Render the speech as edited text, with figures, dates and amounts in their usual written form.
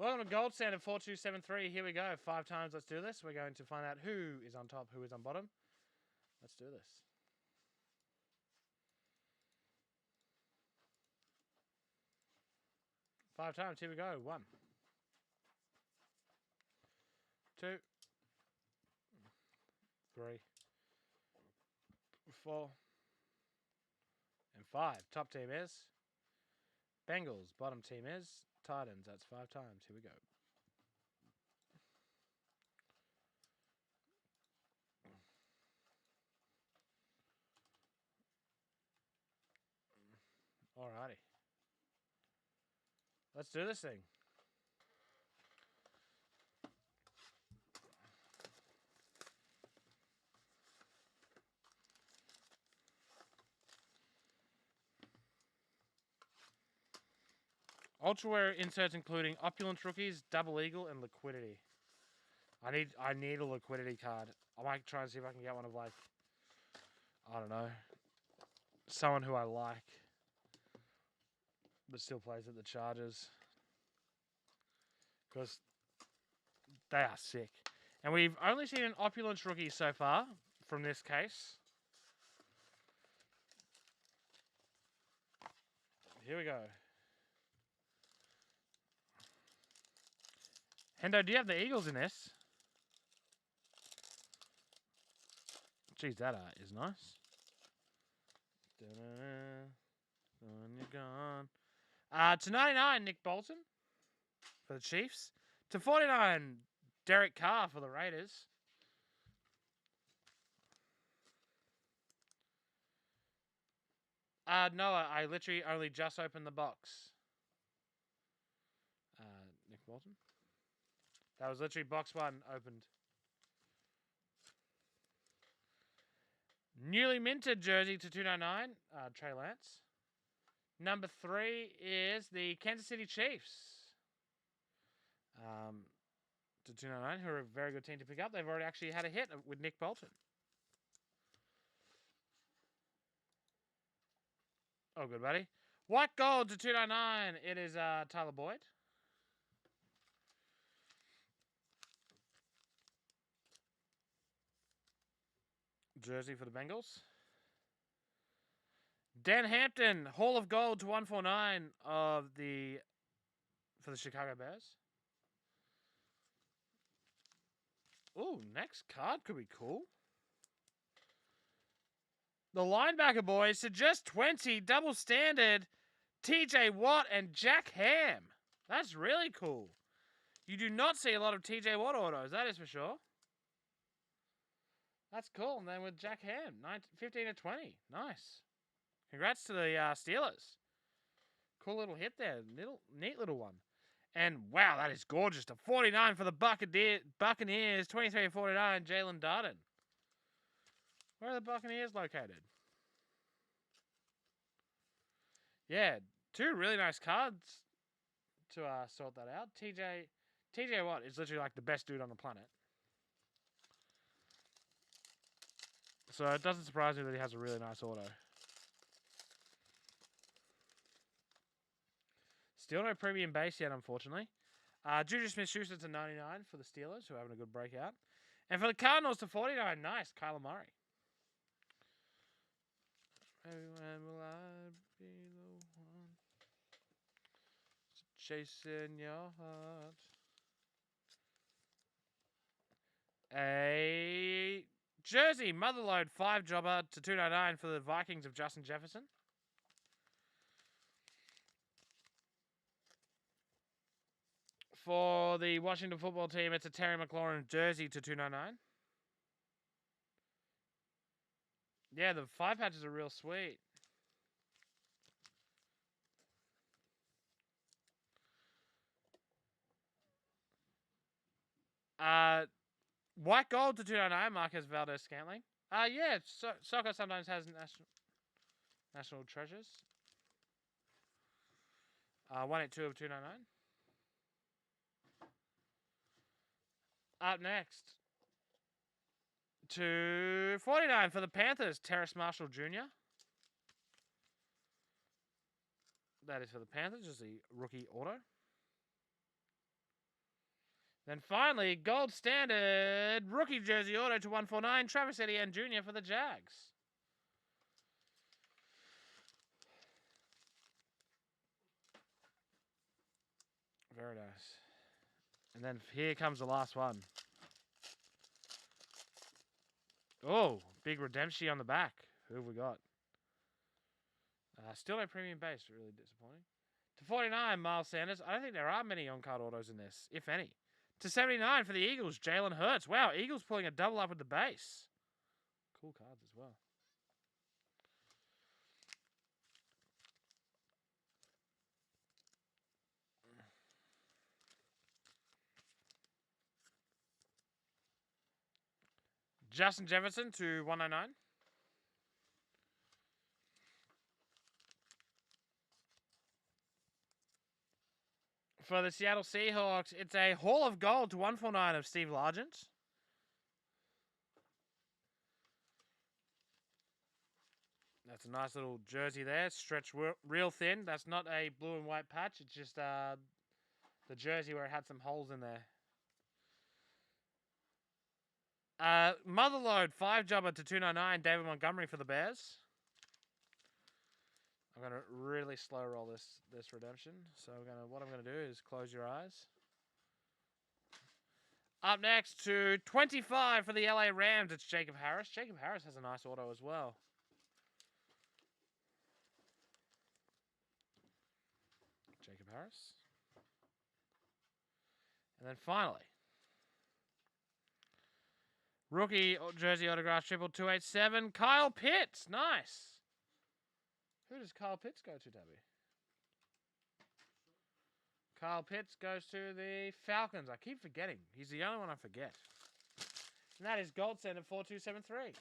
Welcome to Gold Standard 4273. Here we go. 5 times. Let's do this. We're going to find out who is on top, who is on bottom. Let's do this. Five times. Here we go. 1, 2, 3, 4, and 5. Top team is Bengals. Bottom team is Titans. That's 5 times. Here we go. Alrighty. Let's do this thing. Ultraware inserts including Opulence Rookies, Double Eagle, and Liquidity. I need a Liquidity card. I might try and see if I can get one of, like, I don't know, someone who I like, but still plays at the Chargers. Because they are sick. And we've only seen an Opulence Rookie so far from this case. Here we go. Hendo, do you have the Eagles in this? Jeez, that art is nice. When you're gone. To 99, Nick Bolton for the Chiefs. To 49, Derek Carr for the Raiders. No, I literally only just opened the box. Nick Bolton. That was literally box 1 opened. Newly minted jersey to 299, Trey Lance. Number 3 is the Kansas City Chiefs. To 299, who are a very good team to pick up. They've already actually had a hit with Nick Bolton. Oh, good, buddy. White gold to 299. It is Tyler Boyd. Jersey for the Bengals. Dan Hampton, Hall of Gold to 149 for the Chicago Bears. Ooh, next card could be cool. The linebacker boys suggest 20 double standard TJ Watt and Jack Ham. That's really cool. You do not see a lot of TJ Watt autos, that is for sure. That's cool. And then with Jack Ham, 15 to 20. Nice. Congrats to the Steelers. Cool little hit there. Neat little one. And wow, that is gorgeous. To 49 for the Buccaneers. 23 to 49, Jalen Darden. Where are the Buccaneers located? Yeah, 2 really nice cards to sort that out. TJ Watt is literally like the best dude on the planet. So it doesn't surprise me that he has a really nice auto. Still no premium base yet, unfortunately. Juju Smith-Schuster to 99 for the Steelers, who are having a good breakout. And for the Cardinals to 49, nice, Kyler Murray. When will I be the one chasing your heart? A jersey Motherload 5 jobber to 299 for the Vikings of Justin Jefferson. For the Washington football team, it's a Terry McLaurin jersey to 299. Yeah, the 5 patches are real sweet. White gold to 299, Marquez Valdez-Scantling. Yeah, soccer sometimes has national treasures. 182 of 299. Up next, to 49 for the Panthers, Terrace Marshall Jr. That is for the Panthers, just the rookie auto. Then finally, gold standard rookie jersey auto to 149, Travis Etienne Jr. for the Jags. Very nice. And then here comes the last one. Oh, big redemption on the back. Who have we got? Still no premium base. Really disappointing. To 49, Miles Sanders. I don't think there are many on-card autos in this, if any. To 79 for the Eagles, Jalen Hurts. Wow, Eagles pulling a double up with the base. Cool cards as well. Justin Jefferson to 109. For the Seattle Seahawks, it's a Hall of Gold to 149 of Steve Largent. That's a nice little jersey there. Stretched real thin. That's not a blue and white patch. It's just the jersey where it had some holes in there. Motherload 5-jobber to 299. David Montgomery for the Bears. I'm gonna really slow roll this redemption. So what I'm gonna do is close your eyes. Up next to 25 for the LA Rams. It's Jacob Harris. Jacob Harris has a nice auto as well. Jacob Harris. And then finally, rookie jersey autograph 287. Kyle Pitts. Nice. Who does Kyle Pitts go to, Debbie? Kyle Pitts goes to the Falcons. I keep forgetting. He's the only one I forget. And that is gold standard 4273.